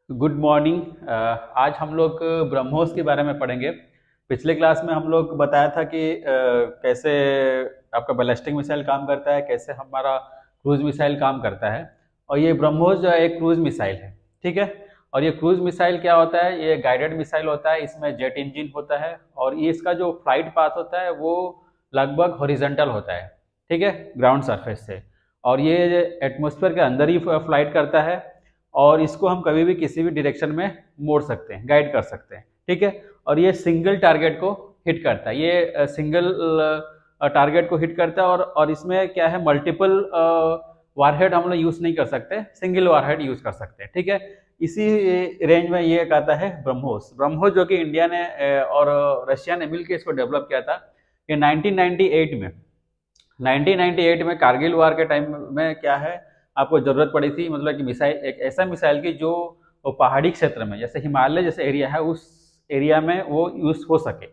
Good morning. आज हम लोग ब्रह्मोस के बारे में पढ़ेंगे। पिछले क्लास में हम लोग बताया था कि कैसे आपका बैलिस्टिक मिसाइल काम करता है, कैसे हमारा क्रूज मिसाइल काम करता है। और ये ब्रह्मोस जो है एक क्रूज मिसाइल है, ठीक है। और ये क्रूज मिसाइल क्या होता है, ये गाइडेड मिसाइल होता है, इसमें जेट इंजन होता है और ये इसका जो फ्लाइट पाथ होता है वो लगभग हॉरिजॉन्टल होता है, ठीक है, ग्राउंड सरफेस से। और ये एटमॉस्फेयर के अंदर ही फ्लाइट करता है और इसको हम कभी भी किसी भी डायरेक्शन में मोड़ सकते हैं, गाइड कर सकते हैं, ठीक है। और ये सिंगल टारगेट को हिट करता है, ये सिंगल टारगेट को हिट करता है। और इसमें क्या है, मल्टीपल वारहेड हम लोग यूज नहीं कर सकते, सिंगल वारहेड यूज कर सकते हैं, ठीक है। इसी रेंज में ये कहता है ब्रह्मोस। ब्रह्मोस जो कि इंडिया ने और रशिया ने मिलकर इसको डेवलप किया था। ये 1998 में कारगिल वार के टाइम में क्या है, आपको जरूरत पड़ी थी, मतलब कि मिसाइल, एक ऐसा मिसाइल की जो पहाड़ी क्षेत्र में, जैसे हिमालय जैसे एरिया है, उस एरिया में वो यूज हो सके।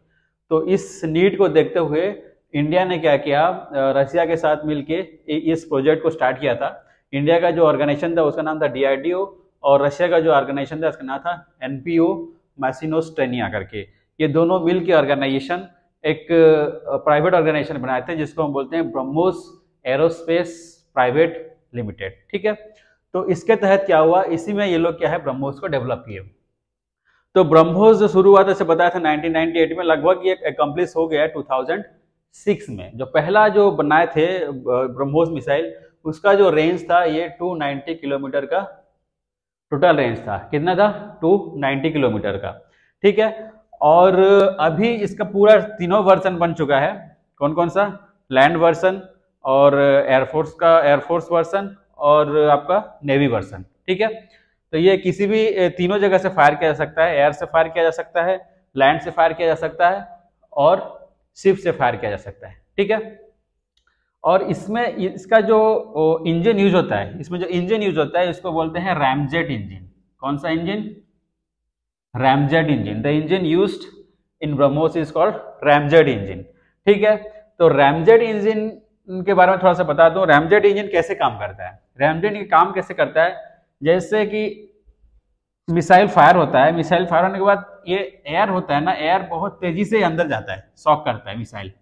तो इस नीड को देखते हुए इंडिया ने क्या किया, रशिया के साथ मिलके इस प्रोजेक्ट को स्टार्ट किया था। इंडिया का जो ऑर्गेनाइजेशन था उसका नाम था DRDO और रशिया का जो ऑर्गेनाइजेशन था उसका नाम था NPO मैसिनोस्टेनिया करके। ये दोनों मिल के ऑर्गेनाइजेशन एक प्राइवेट ऑर्गेनाइजेशन बनाए थे जिसको हम बोलते हैं ब्रह्मोस एरोस्पेस प्राइवेट लिमिटेड, ठीक है। तो इसके तहत क्या हुआ, इसी में ये लोग क्या है, ब्रह्मोस को डेवलप किए। तो ब्रह्मोस जो शुरू हुआ था, जैसे बताया था 1998 में, लगभग ये एकम्प्लिश हो गया 2006 में। जो पहला जो बनाए थे ब्रह्मोस मिसाइल, उसका जो रेंज था ये 290 किलोमीटर का टोटल रेंज था। कितना था? 290 किलोमीटर का, ठीक है। और अभी इसका पूरा तीनों वर्जन बन चुका है। कौन कौन सा? लैंड वर्जन और एयरफोर्स वर्जन और आपका नेवी वर्जन, ठीक है। तो ये किसी भी तीनों जगह से फायर किया जा सकता है, एयर से फायर किया जा सकता है, लैंड से फायर किया जा सकता है और शिप से फायर किया जा सकता है, ठीक है। और इसमें इसका जो इंजन यूज होता है, इसमें जो इंजन यूज होता है इसको बोलते हैं रैमजेट इंजन। कौन सा engine? Ramjet engine. The engine used in BrahMos is called ramjet engine, ठीक है। तो रैमजेट इंजन के बारे में थोड़ा सा बता दूं। रैमजेट इंजन कैसे काम करता है, रैमजेट इंजन काम कैसे करता है, जैसे कि मिसाइल फायर होता है, मिसाइल फायर होने के बाद ये एयर होता है ना, एयर बहुत तेजी से अंदर जाता है, शॉक करता है मिसाइल,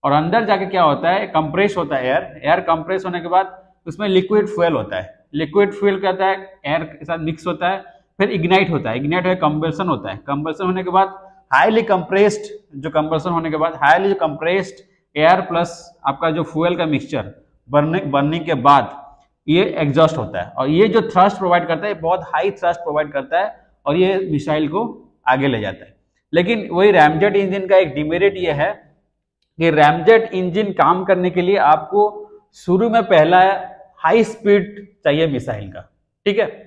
और अंदर जाके क्या होता है, कंप्रेस होता है एयर। एयर कंप्रेस होने के बाद उसमें लिक्विड फ्यूल होता है। लिक्विड फ्यूल कहता है एयर के साथ मिक्स होता है, फिर इग्नाइट होता है, इग्नाइट होकर कंबल्सन होता है। कंबल्सन होने के बाद हाईली कंप्रेस्ड, जो कंबल्सन होने के बाद हाईली कंप्रेस्ड एयर प्लस आपका जो फ्यूल का मिक्सचर बनने के बाद ये एग्जॉस्ट होता है। और ये जो थ्रस्ट प्रोवाइड करता है, बहुत हाई थ्रस्ट प्रोवाइड करता है और ये मिसाइल को आगे ले जाता है। लेकिन वही रैमजेट इंजन का एक डिमेरिट ये है कि रैमजेट इंजन काम करने के लिए आपको शुरू में पहला हाई स्पीड चाहिए मिसाइल का, ठीक है।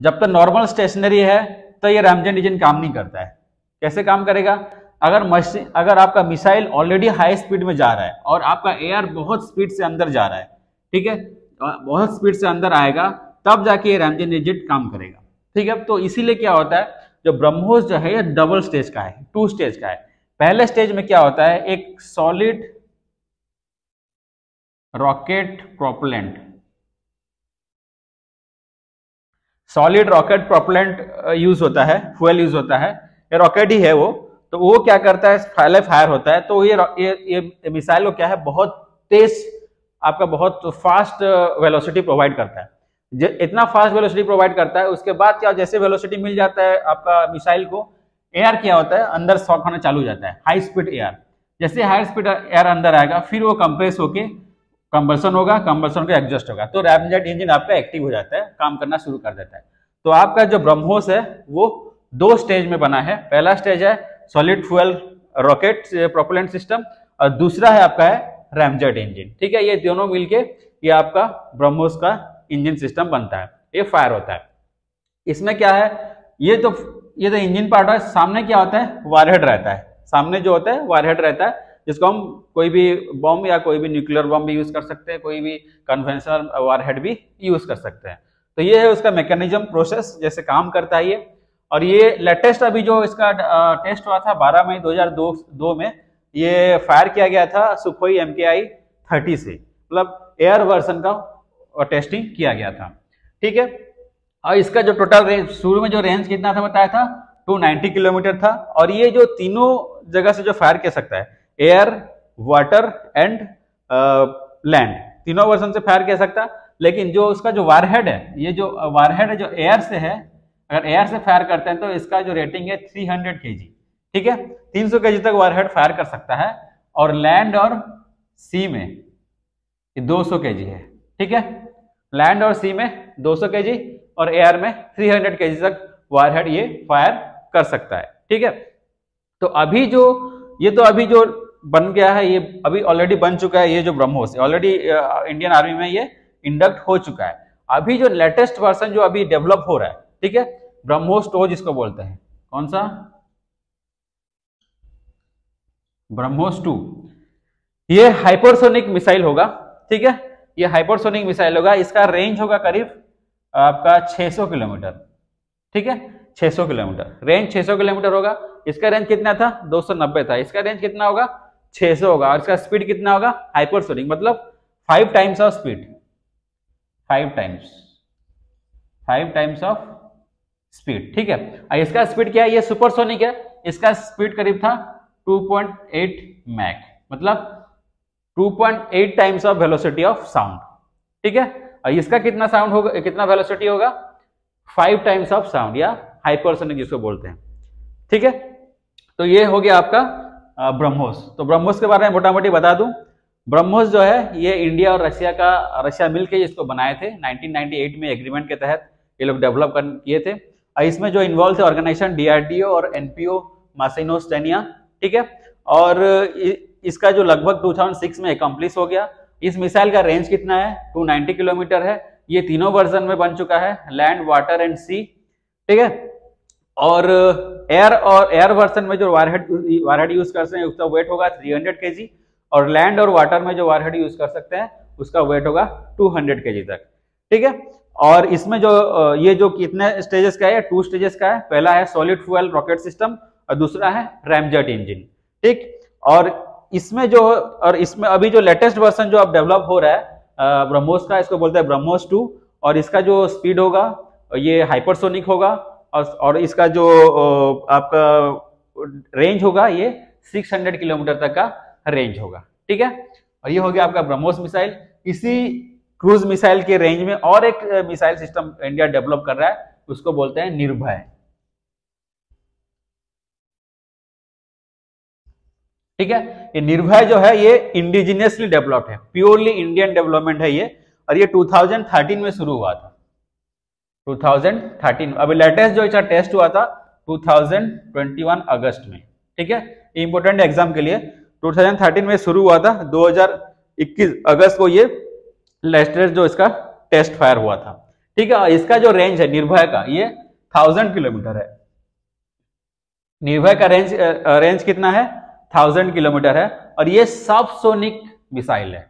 जब तक नॉर्मल स्टेशनरी है तो ये रैमजेट इंजन काम नहीं करता है। कैसे काम करेगा? अगर आपका मिसाइल ऑलरेडी हाई स्पीड में जा रहा है और आपका एयर बहुत स्पीड से अंदर जा रहा है, ठीक है, बहुत स्पीड से अंदर आएगा, तब जाके ये रैमजेट इंजन काम करेगा, ठीक है। तो इसीलिए क्या होता है, जो ब्रह्मोस जो है ये डबल स्टेज का है, 2 स्टेज का है। पहले स्टेज में क्या होता है, एक solid rocket propellant, solid rocket propellant use होता है, फ्यूल यूज होता है, ये रॉकेट ही है वो। तो वो क्या करता है, पहले फायर होता है तो ये मिसाइल को क्या है, बहुत तेज, आपका बहुत फास्ट वेलोसिटी प्रोवाइड करता है। इतना फास्ट वेलोसिटी प्रोवाइड करता है, उसके बाद क्या, जैसे वेलोसिटी मिल जाता है आपका मिसाइल को, एयर क्या होता है, अंदर शॉक होना चालू हो जाता है, हाई स्पीड एयर। जैसे हाई स्पीड एयर अंदर आएगा, फिर वो कंप्रेस होके कंबल्सन होगा, कंबल्सन का एग्जॉस्ट होगा, तो रैमजेट इंजन आपका एक्टिव हो जाता है, काम करना शुरू कर देता है। तो आपका जो ब्रह्मोस है वो 2 स्टेज में बना है। पहला स्टेज है solid fuel rocket propellant system और दूसरा है आपका है रैमजेट इंजन, ठीक है। ये दोनों मिलके ये आपका ब्रह्मोस का इंजन सिस्टम बनता है, ये फायर होता है। इसमें क्या है, ये तो इंजन पार्ट है। सामने क्या होता है, वारहेड रहता है। सामने जो होता है वारहेड रहता है, जिसको हम कोई भी बम या कोई भी न्यूक्लियर बम भी यूज कर सकते हैं, कोई भी कन्वेंशनल वारहेड भी यूज कर सकते हैं। तो ये है उसका मैकेनिज्म, प्रोसेस, जैसे काम करता है ये। और ये लेटेस्ट अभी जो इसका टेस्ट हुआ था 12 मई 2002 में, ये फायर किया गया था सुखोई MKI 30 से, मतलब एयर वर्जन का टेस्टिंग किया गया था, ठीक है। और इसका जो टोटल रेंज शुरू में जो रेंज कितना था बताया था 290 किलोमीटर था। और ये जो तीनों जगह से जो फायर कर सकता है, एयर, वाटर एंड लैंड, तीनों वर्जन से फायर कर सकता। लेकिन जो उसका जो वारहेड है, ये जो वारहेड है जो एयर से है, अगर एयर से फायर करते हैं तो इसका जो रेटिंग है 300 kg, ठीक है, 300 kg तक वारहेड फायर कर सकता है। और लैंड और सी में ये 200 kg है, ठीक है, लैंड और सी में 200 kg और एयर में 300 kg तक वारहेड ये फायर कर सकता है, ठीक है। तो अभी जो ये तो अभी जो बन गया है, ये अभी ऑलरेडी बन चुका है, ये जो ब्रह्मोस ऑलरेडी इंडियन आर्मी में ये इंडक्ट हो चुका है। अभी जो लेटेस्ट वर्जन जो अभी डेवलप हो रहा है, ठीक है, ब्रह्मोस 2 जिसको बोलते हैं, कौन सा, ब्रह्मोस 2, ये हाइपरसोनिक मिसाइल होगा, ठीक है, ये हाइपरसोनिक मिसाइल होगा। इसका रेंज होगा करीब आपका 600 किलोमीटर, ठीक है, 600 किलोमीटर रेंज, 600 किलोमीटर होगा। इसका रेंज कितना था, 290 था, इसका रेंज कितना होगा, 600 होगा। और इसका स्पीड कितना होगा, हाइपरसोनिक मतलब 5 times of speed, 5 times of speed, ठीक है। और इसका स्पीड क्या है, ये सुपरसोनिक है, इसका स्पीड करीब था 2.8 मैक, मतलब 2.8 times of velocity of sound, ठीक है। और इसका कितना साउंड होगा, कितना वेलोसिटी होगा, 5 टाइम्स ऑफ साउंड या हाइपरसोनिक जिसको बोलते हैं, ठीक है। तो ये हो गया आपका ब्रह्मोस। तो ब्रह्मोस के बारे में मोटा मोटी बता दूं, ब्रह्मोस जो है ये इंडिया और रशिया मिलकर इसको बनाए थे 1998 में, एग्रीमेंट के तहत ये लोग डेवलप किए थे। और इसमें जो इन्वॉल्व थे ऑर्गेनाइजेशन DRDO और NPO मासिनोस्टेनिया, ठीक है। और इसका जो लगभग 2006 में एकम्प्लिश हो गया। इस मिसाइल का रेंज कितना है, 290 किलोमीटर है। ये तीनों वर्जन में बन चुका है, लैंड, वाटर एंड सी, ठीक है। और एयर वर्जन में जो वारहेड यूज करते हैं उसका वेट होगा 300 kg, और लैंड और वाटर में जो वारहेड यूज कर सकते हैं उसका वेट होगा 200 kg तक, ठीक है। और इसमें जो ये जो कितने स्टेजेस का है, 2 स्टेजेस का है। पहला है सॉलिड फ्यूल रॉकेट सिस्टम और दूसरा है रैमजेट इंजन, ठीक। और इसमें अभी जो लेटेस्ट वर्जन जो अब डेवलप हो रहा है ब्रह्मोस का, इसको बोलते हैं ब्रह्मोस 2। और इसका जो स्पीड होगा ये हाइपरसोनिक होगा, और इसका जो आपका रेंज होगा ये 600 किलोमीटर तक का रेंज होगा, ठीक है। और ये हो गया आपका ब्रह्मोस मिसाइल। इसी क्रूज मिसाइल के रेंज में और एक मिसाइल सिस्टम इंडिया डेवलप कर रहा है, उसको बोलते हैं निर्भय, ठीक है। ये निर्भय जो है ये इंडिजिनियसली डेवलप्ड है, प्योरली इंडियन डेवलपमेंट है ये। और ये 2013 में शुरू हुआ था, 2013। अभी लेटेस्ट जो इसका टेस्ट हुआ था 2021 अगस्त में, ठीक है। इंपोर्टेंट एग्जाम के लिए 2013 में शुरू हुआ था, 2021 अगस्त को ये लेटेस्ट जो इसका टेस्ट फायर हुआ था, ठीक है। इसका जो रेंज है निर्भय का ये 1000 किलोमीटर है। निर्भय का रेंज कितना है, 1000 किलोमीटर है। और ये सबसोनिक मिसाइल है।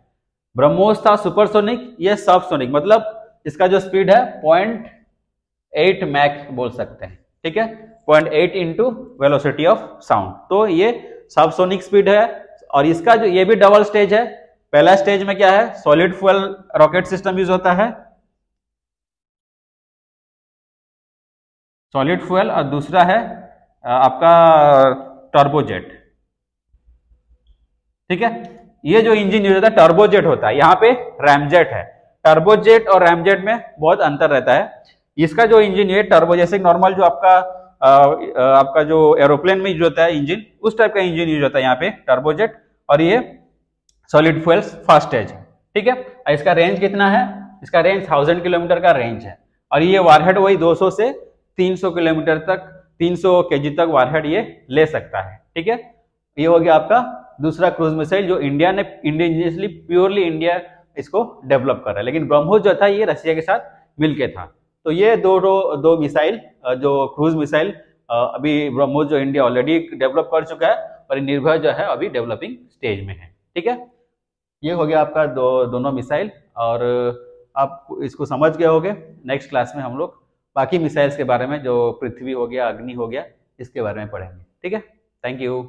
ब्रह्मोस था सुपरसोनिक, ये सबसोनिक मतलब इसका जो स्पीड है 0.8 मैक बोल सकते हैं, ठीक है, 0.8 इंटू वेलोसिटी ऑफ साउंड। तो ये सबसोनिक स्पीड है। और इसका जो ये भी डबल स्टेज है। पहला स्टेज में क्या है, solid fuel rocket system use होता है, सॉलिड फ्यूल, और दूसरा है आपका टर्बोजेट, ठीक है। ये जो इंजन यूज होता है टर्बोजेट होता है, यहाँ पे रैमजेट है। टर्बोजेट और रैमजेट में बहुत अंतर रहता है। इसका जो इंजन है टर्बो, जैसे नॉर्मल जो आपका जो एरोप्लेन में यूज होता है इंजन, उस टाइप का इंजन यूज होता है यहाँ पे टर्बोजेट। और ये सॉलिड फ्यूल फर्स्ट स्टेज है, ठीक है। और इसका रेंज कितना है, इसका रेंज 1000 किलोमीटर का रेंज है। और ये वारहेड वही 200 से 300 किलोमीटर तक, 300 kg तक वारहेड ये ले सकता है, ठीक है। ये हो गया आपका दूसरा क्रूज मिसाइल जो इंडिया ने इंडिजिनियसली प्योरली इंडिया इसको डेवलप कर रहा है। लेकिन ब्रह्मोस जो था ये रशिया के साथ मिलके था। तो ये दो मिसाइल जो क्रूज मिसाइल अभी ब्रह्मोस जो इंडिया ऑलरेडी डेवलप कर चुका है, और निर्भय जो है अभी डेवलपिंग स्टेज में है, ठीक है। ये हो गया आपका दोनों मिसाइल, और आप इसको समझ गए होंगे। नेक्स्ट क्लास में हम लोग बाकी मिसाइल्स के बारे में, जो पृथ्वी हो गया, अग्नि हो गया, इसके बारे में पढ़ेंगे, ठीक है। Thank you.